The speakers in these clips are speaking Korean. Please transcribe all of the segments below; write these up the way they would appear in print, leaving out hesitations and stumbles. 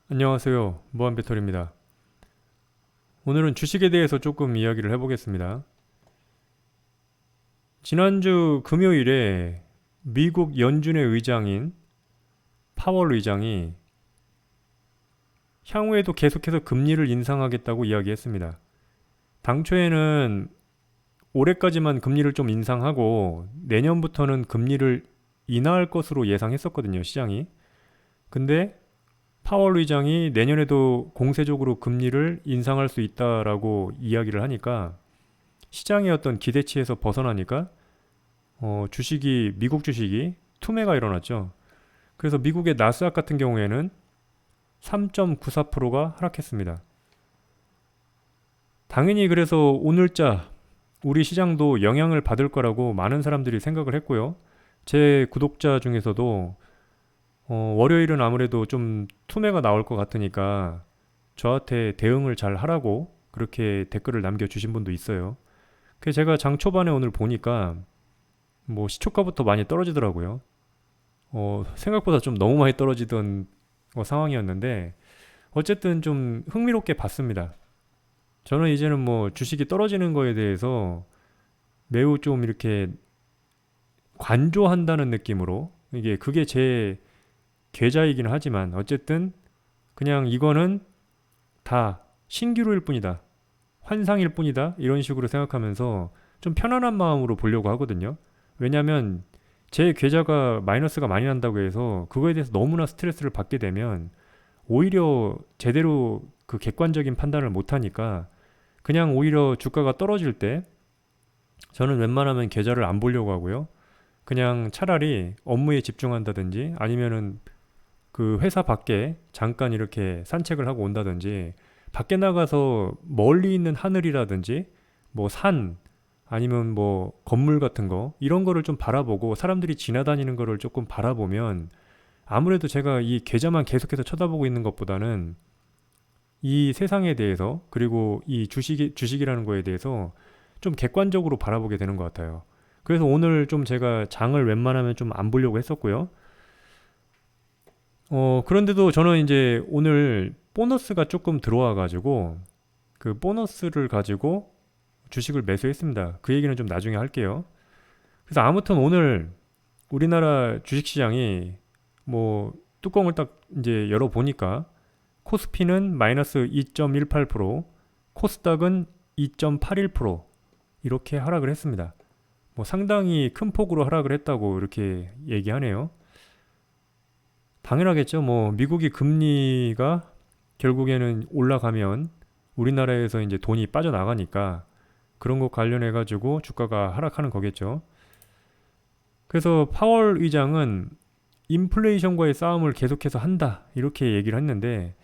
안녕하세요. 무한배터리입니다. 오늘은 주식에 대해서 조금 이야기를 해보겠습니다. 지난주 금요일에 미국 연준의 의장인 파월 의장이 향후에도 계속해서 금리를 인상하겠다고 이야기했습니다. 당초에는 올해까지만 금리를 좀 인상하고 내년부터는 금리를 인하할 것으로 예상했었거든요, 시장이. 근데 파월 의장이 내년에도 공세적으로 금리를 인상할 수 있다라고 이야기를 하니까 시장의 어떤 기대치에서 벗어나니까 주식이 미국 주식이 투매가 일어났죠. 그래서 미국의 나스닥 같은 경우에는 3.94%가 하락했습니다. 당연히 그래서 오늘자 우리 시장도 영향을 받을 거라고 많은 사람들이 생각을 했고요. 제 구독자 중에서도 월요일은 아무래도 좀 투매가 나올 것 같으니까 저한테 대응을 잘 하라고 그렇게 댓글을 남겨주신 분도 있어요. 그래서 제가 장 초반에 오늘 보니까 뭐 시초가부터 많이 떨어지더라고요. 생각보다 좀 너무 많이 떨어지던 상황이었는데 어쨌든 좀 흥미롭게 봤습니다. 저는 이제는 뭐 주식이 떨어지는 거에 대해서 매우 좀 이렇게 관조한다는 느낌으로 이게 그게 제 계좌이긴 하지만 어쨌든 그냥 이거는 다 신기루일 뿐이다. 환상일 뿐이다. 이런 식으로 생각하면서 좀 편안한 마음으로 보려고 하거든요. 왜냐하면 제 계좌가 마이너스가 많이 난다고 해서 그거에 대해서 너무나 스트레스를 받게 되면 오히려 제대로 그 객관적인 판단을 못하니까 그냥 오히려 주가가 떨어질 때 저는 웬만하면 계좌를 안 보려고 하고요. 그냥 차라리 업무에 집중한다든지 아니면은 그 회사 밖에 잠깐 이렇게 산책을 하고 온다든지 밖에 나가서 멀리 있는 하늘이라든지 뭐 산 아니면 뭐 건물 같은 거 이런 거를 좀 바라보고 사람들이 지나다니는 거를 조금 바라보면 아무래도 제가 이 계좌만 계속해서 쳐다보고 있는 것보다는 이 세상에 대해서 그리고 이 주식이라는 거에 대해서 좀 객관적으로 바라보게 되는 것 같아요. 그래서 오늘 좀 제가 장을 웬만하면 좀 안 보려고 했었고요. 그런데도 저는 이제 오늘 보너스가 조금 들어와 가지고 그 보너스를 가지고 주식을 매수했습니다. 그 얘기는 좀 나중에 할게요. 그래서 아무튼 오늘 우리나라 주식시장이 뭐 뚜껑을 딱 이제 열어보니까 코스피는 마이너스 2.18%, 코스닥은 2.81% 이렇게 하락을 했습니다. 뭐 상당히 큰 폭으로 하락을 했다고 이렇게 얘기하네요. 당연하겠죠. 뭐 미국이 금리가 결국에는 올라가면 우리나라에서 이제 돈이 빠져나가니까 그런 것 관련해 가지고 주가가 하락하는 거겠죠. 그래서 파월 의장은 인플레이션과의 싸움을 계속해서 한다 이렇게 얘기를 했는데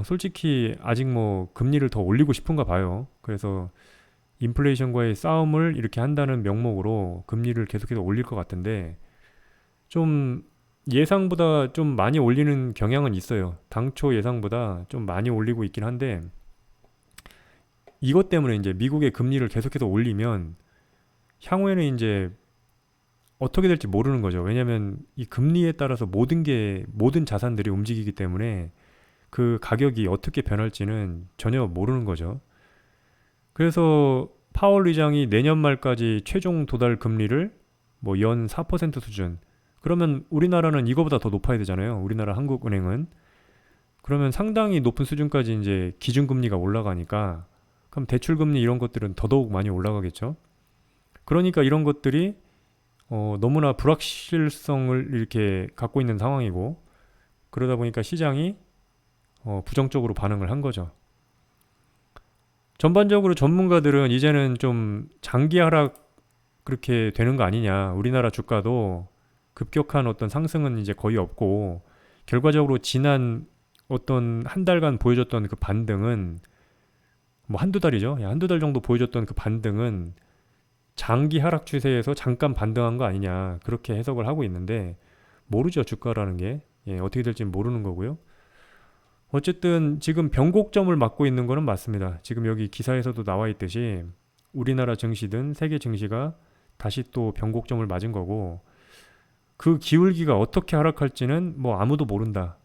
솔직히 아직 뭐 금리를 더 올리고 싶은가 봐요. 그래서 인플레이션과의 싸움을 이렇게 한다는 명목으로 금리를 계속해서 올릴 것 같은데 좀 예상보다 좀 많이 올리는 경향은 있어요. 당초 예상보다 좀 많이 올리고 있긴 한데 이것 때문에 이제 미국의 금리를 계속해서 올리면 향후에는 이제 어떻게 될지 모르는 거죠. 왜냐하면 이 금리에 따라서 모든 자산들이 움직이기 때문에 그 가격이 어떻게 변할지는 전혀 모르는 거죠. 그래서 파월 의장이 내년 말까지 최종 도달 금리를 뭐 연 4% 수준. 그러면 우리나라는 이거보다 더 높아야 되잖아요. 우리나라 한국은행은. 그러면 상당히 높은 수준까지 이제 기준금리가 올라가니까 그럼 대출금리 이런 것들은 더더욱 많이 올라가겠죠. 그러니까 이런 것들이 너무나 불확실성을 이렇게 갖고 있는 상황이고 그러다 보니까 시장이 부정적으로 반응을 한 거죠. 전반적으로 전문가들은 이제는 좀 장기 하락 그렇게 되는 거 아니냐. 우리나라 주가도 급격한 어떤 상승은 이제 거의 없고 결과적으로 지난 어떤 한 달간 보여줬던 그 반등은 뭐 한두 달이죠. 한두 달 정도 보여줬던 그 반등은 장기 하락 추세에서 잠깐 반등한 거 아니냐. 그렇게 해석을 하고 있는데 모르죠. 주가라는 게. 어떻게 될지 모르는 거고요. 어쨌든 지금 변곡점을 맞고 있는 거는 맞습니다. 지금 여기 기사에서도 나와 있듯이 우리나라 증시든 세계 증시가 다시 또 변곡점을 맞은 거고 그 기울기가 어떻게 하락할지는 뭐 아무도 모른다.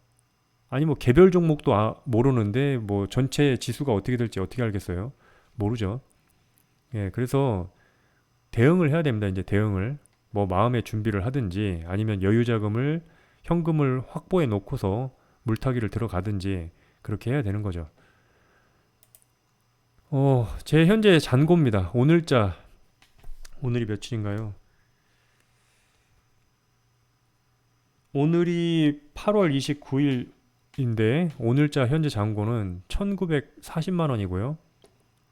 아니 뭐 개별 종목도 모르는데 뭐 전체 지수가 어떻게 될지 어떻게 알겠어요? 모르죠. 예, 그래서 대응을 해야 됩니다. 이제 대응을 뭐 마음의 준비를 하든지 아니면 여유 자금을 현금을 확보해 놓고서 물타기를 들어가든지 그렇게 해야 되는 거죠. 제 현재 잔고입니다. 오늘자 오늘이 며칠인가요? 오늘이 8월 29일인데 오늘자 현재 잔고는 1940만 원이고요.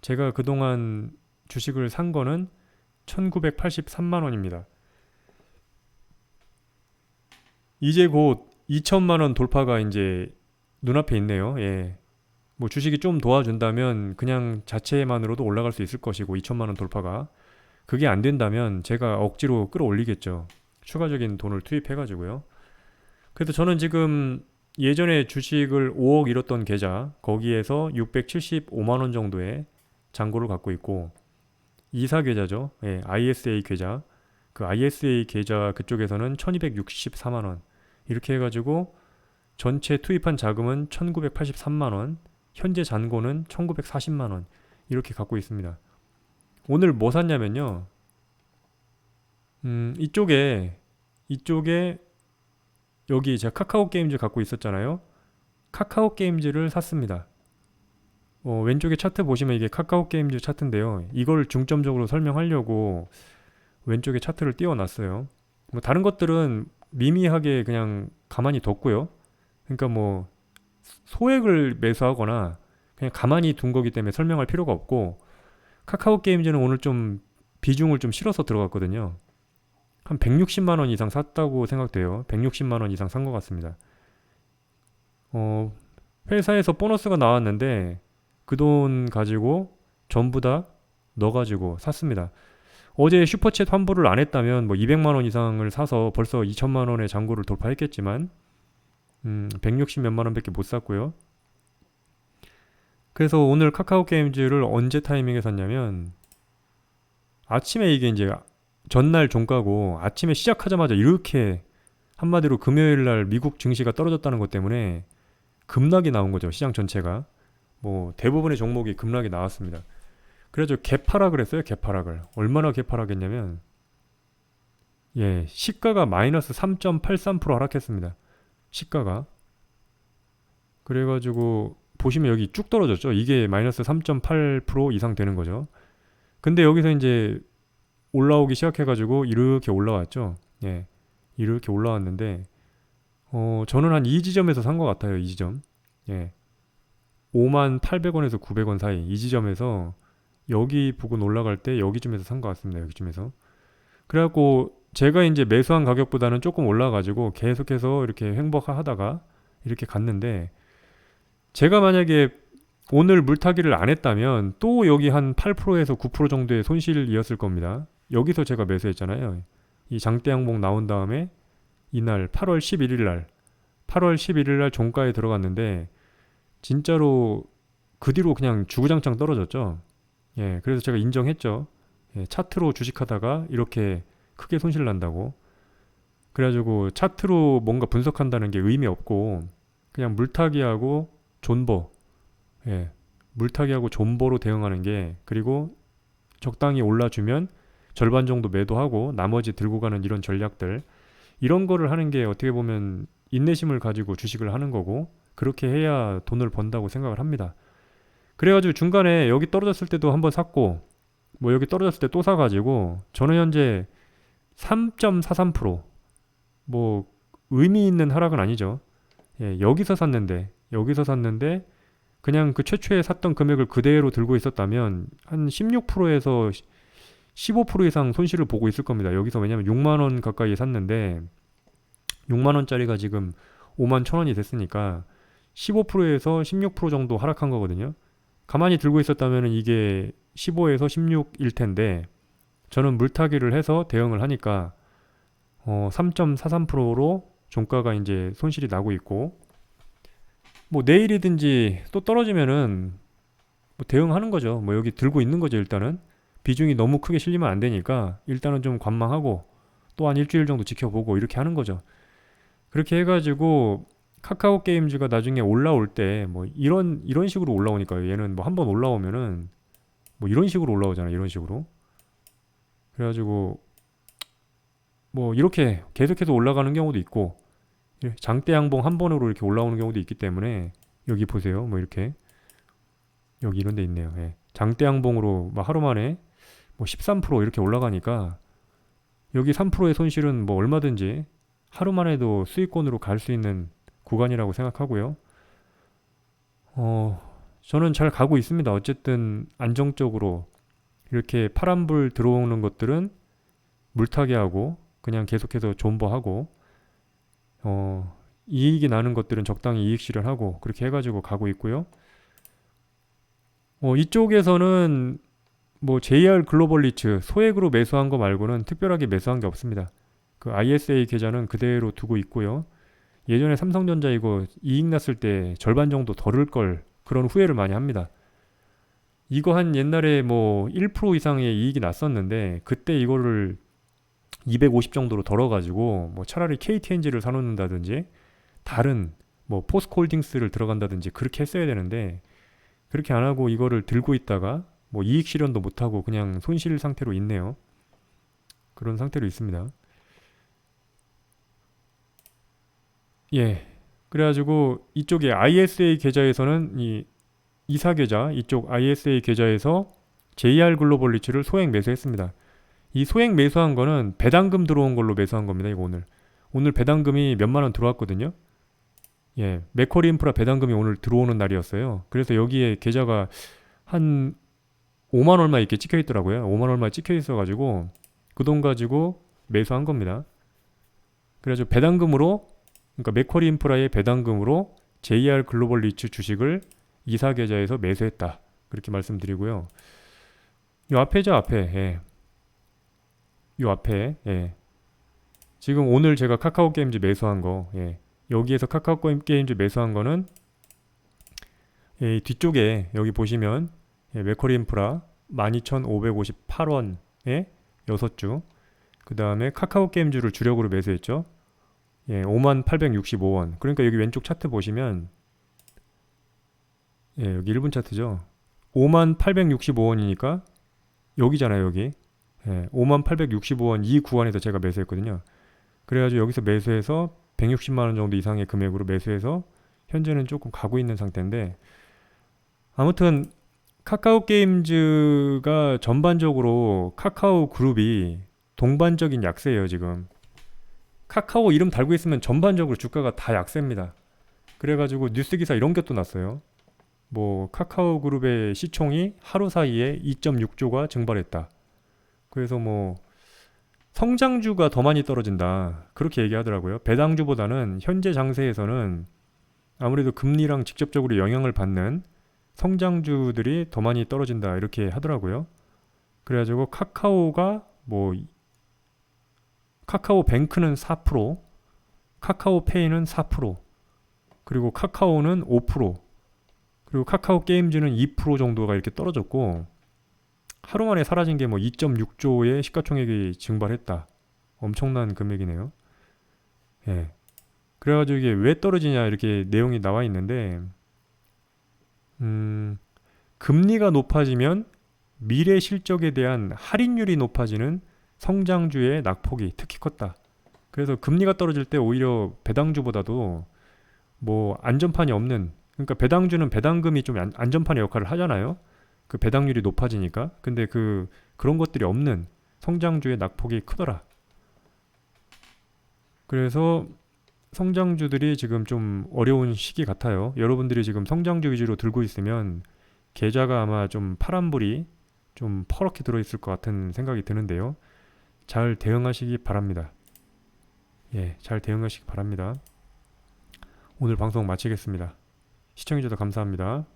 제가 그동안 주식을 산 거는 1983만 원입니다. 이제 곧 2천만 원 돌파가 이제 눈앞에 있네요. 예. 뭐 주식이 좀 도와준다면 그냥 자체만으로도 올라갈 수 있을 것이고 2천만 원 돌파가 그게 안 된다면 제가 억지로 끌어올리겠죠. 추가적인 돈을 투입해 가지고요. 그래서 저는 지금 예전에 주식을 5억 잃었던 계좌 거기에서 675만 원 정도의 잔고를 갖고 있고 이사 계좌죠. 예, ISA 계좌. 그 ISA 계좌 그쪽에서는 1264만 원. 이렇게 해가지고 전체 투입한 자금은 1983만 원, 현재 잔고는 1940만 원. 이렇게 갖고 있습니다. 오늘 뭐 샀냐면요. 이쪽에 여기 제가 카카오 게임즈 갖고 있었잖아요. 카카오 게임즈를 샀습니다. 왼쪽에 차트 보시면 이게 카카오 게임즈 차트인데요. 이걸 중점적으로 설명하려고 왼쪽에 차트를 띄워놨어요. 뭐 다른 것들은 미미하게 그냥 가만히 뒀고요. 그러니까 뭐 소액을 매수하거나 그냥 가만히 둔 거기 때문에 설명할 필요가 없고 카카오 게임즈는 오늘 좀 비중을 좀 실어서 들어갔거든요. 한 160만 원 이상 샀다고 생각돼요. 160만 원 이상 산 것 같습니다. 회사에서 보너스가 나왔는데 그 돈 가지고 전부 다 넣어가지고 샀습니다. 어제 슈퍼챗 환불을 안 했다면 뭐 200만 원 이상을 사서 벌써 2천만 원의 잔고를 돌파했겠지만 160 몇만 원밖에 못 샀고요. 그래서 오늘 카카오 게임즈를 언제 타이밍에 샀냐면 아침에 이게 이제 전날 종가고 아침에 시작하자마자 이렇게 한마디로 금요일 날 미국 증시가 떨어졌다는 것 때문에 급락이 나온 거죠. 시장 전체가. 뭐 대부분의 종목이 급락이 나왔습니다. 그래서 개파락을 했어요. 개파락을. 얼마나 개파락했냐면 시가가 마이너스 3.83% 하락했습니다. 시가가. 그래가지고 보시면 여기 쭉 떨어졌죠. 이게 마이너스 3.8% 이상 되는 거죠. 근데 여기서 이제 올라오기 시작해가지고 이렇게 올라왔죠. 예, 이렇게 올라왔는데 저는 한 이 지점에서 산 것 같아요. 이 지점. 예, 5만 800원에서 900원 사이 이 지점에서 여기 부근 올라갈 때 여기쯤에서 산 것 같습니다. 여기쯤에서. 그래갖고 제가 이제 매수한 가격보다는 조금 올라가지고 계속해서 이렇게 횡보하다가 이렇게 갔는데 제가 만약에 오늘 물타기를 안 했다면 또 여기 한 8%에서 9% 정도의 손실이었을 겁니다. 여기서 제가 매수했잖아요. 이 장대 항목 나온 다음에 이날 8월 11일 날 종가에 들어갔는데 진짜로 그 뒤로 그냥 주구장창 떨어졌죠. 예, 그래서 제가 인정했죠. 예, 차트로 주식하다가 이렇게 크게 손실 난다고. 그래가지고 차트로 뭔가 분석한다는 게 의미 없고 그냥 물타기하고 존버, 예, 물타기하고 존버로 대응하는 게 그리고 적당히 올라주면 절반 정도 매도하고 나머지 들고 가는 이런 전략들 이런 거를 하는 게 어떻게 보면 인내심을 가지고 주식을 하는 거고 그렇게 해야 돈을 번다고 생각을 합니다. 그래가지고 중간에 여기 떨어졌을 때도 한번 샀고 뭐 여기 떨어졌을 때 또 사가지고 저는 현재 3.43%뭐 의미 있는 하락은 아니죠. 예, 여기서 샀는데 그냥 그 최초에 샀던 금액을 그대로 들고 있었다면 한 16%에서 15% 이상 손실을 보고 있을 겁니다. 여기서 왜냐면 6만 원 가까이 샀는데 6만 원짜리가 지금 5만 1천 원이 됐으니까 15%에서 16% 정도 하락한 거거든요. 가만히 들고 있었다면 이게 15에서 16일 텐데 저는 물타기를 해서 대응을 하니까 3.43%로 종가가 이제 손실이 나고 있고 뭐 내일이든지 또 떨어지면은 뭐 대응하는 거죠. 뭐 여기 들고 있는 거죠. 일단은 비중이 너무 크게 실리면 안 되니까 일단은 좀 관망하고 또 한 일주일 정도 지켜보고 이렇게 하는 거죠. 그렇게 해가지고 카카오 게임즈가 나중에 올라올 때 뭐 이런 식으로 올라오니까요. 얘는 뭐 한번 올라오면은 뭐 이런 식으로 올라오잖아. 이런 식으로. 그래가지고 뭐 이렇게 계속해서 올라가는 경우도 있고 장대 양봉 한 번으로 이렇게 올라오는 경우도 있기 때문에 여기 보세요. 뭐 이렇게 여기 이런 데 있네요. 예. 장대 양봉으로 막 하루 만에 뭐 13% 이렇게 올라가니까 여기 3%의 손실은 뭐 얼마든지 하루만 해도 수익권으로 갈 수 있는 구간이라고 생각하고요. 저는 잘 가고 있습니다. 어쨌든 안정적으로 이렇게 파란불 들어오는 것들은 물타기 하고 그냥 계속해서 존버하고 이익이 나는 것들은 적당히 이익 실현하고 그렇게 해가지고 가고 있고요. 이쪽에서는 뭐 JR 글로벌 리츠 소액으로 매수한 거 말고는 특별하게 매수한 게 없습니다. 그 ISA 계좌는 그대로 두고 있고요. 예전에 삼성전자 이거 이익 났을 때 절반 정도 덜을 걸 그런 후회를 많이 합니다. 이거 한 옛날에 뭐 1% 이상의 이익이 났었는데 그때 이거를 250 정도로 덜어가지고 뭐 차라리 KTNG를 사놓는다든지 다른 뭐 포스코홀딩스를 들어간다든지 그렇게 했어야 되는데 그렇게 안 하고 이거를 들고 있다가 뭐 이익 실현도 못하고 그냥 손실 상태로 있네요. 그런 상태로 있습니다. 예. 그래가지고 이쪽에 ISA 계좌에서는 이 이사 계좌 이쪽 ISA 계좌에서 JR 글로벌 리츠를 소액 매수했습니다. 이 소액 매수한 거는 배당금 들어온 걸로 매수한 겁니다. 이거 오늘 배당금이 몇만 원 들어왔거든요. 예, 맥쿼리 인프라 배당금이 오늘 들어오는 날이었어요. 그래서 여기에 계좌가 한 5만 얼마 이렇게 찍혀 있더라고요. 5만 얼마 찍혀 있어가지고 그 돈 가지고 매수한 겁니다. 그래가지고 배당금으로 그러니까 맥쿼리 인프라의 배당금으로 JR 글로벌 리츠 주식을 이사 계좌에서 매수했다. 그렇게 말씀드리고요. 요 앞에죠, 앞에. 예. 요 앞에. 예. 지금 오늘 제가 카카오 게임즈 매수한 거. 예. 여기에서 카카오 게임즈 매수한 거는 예, 뒤쪽에 여기 보시면 예, 맥쿼리 인프라 12,558원에 6주. 그 다음에 카카오 게임즈를 주력으로 매수했죠. 예, 58,655원. 그러니까 여기 왼쪽 차트 보시면 예, 여기 1분 차트죠. 58,655원이니까 여기잖아요, 여기. 예, 58,655원 이 구간에서 제가 매수했거든요. 그래가지고 여기서 매수해서 160만 원 정도 이상의 금액으로 매수해서 현재는 조금 가고 있는 상태인데 아무튼 카카오 게임즈가 전반적으로 카카오 그룹이 동반적인 약세예요, 지금. 카카오 이름 달고 있으면 전반적으로 주가가 다 약세입니다. 그래가지고 뉴스 기사 이런 게 또 났어요. 뭐 카카오 그룹의 시총이 하루 사이에 2.6조가 증발했다. 그래서 뭐 성장주가 더 많이 떨어진다. 그렇게 얘기하더라고요. 배당주보다는 현재 장세에서는 아무래도 금리랑 직접적으로 영향을 받는 성장주들이 더 많이 떨어진다. 이렇게 하더라고요. 그래가지고 카카오가 뭐 카카오 뱅크는 4%, 카카오 페이는 4%, 그리고 카카오는 5%, 그리고 카카오 게임즈는 2% 정도가 이렇게 떨어졌고 하루 만에 사라진 게 뭐 2.6조의 시가총액이 증발했다. 엄청난 금액이네요. 예. 그래가지고 이게 왜 떨어지냐 이렇게 내용이 나와 있는데 금리가 높아지면 미래 실적에 대한 할인율이 높아지는 성장주의 낙폭이 특히 컸다. 그래서 금리가 떨어질 때 오히려 배당주보다도 뭐 안전판이 없는 그러니까 배당주는 배당금이 좀 안전판의 역할을 하잖아요. 그 배당률이 높아지니까. 근데 그런 것들이 없는 성장주의 낙폭이 크더라. 그래서 성장주들이 지금 좀 어려운 시기 같아요. 여러분들이 지금 성장주 위주로 들고 있으면 계좌가 아마 좀 파란불이 좀 퍼렇게 들어있을 것 같은 생각이 드는데요. 잘 대응하시기 바랍니다. 예, 잘 대응하시기 바랍니다. 오늘 방송 마치겠습니다. 시청해주셔서 감사합니다.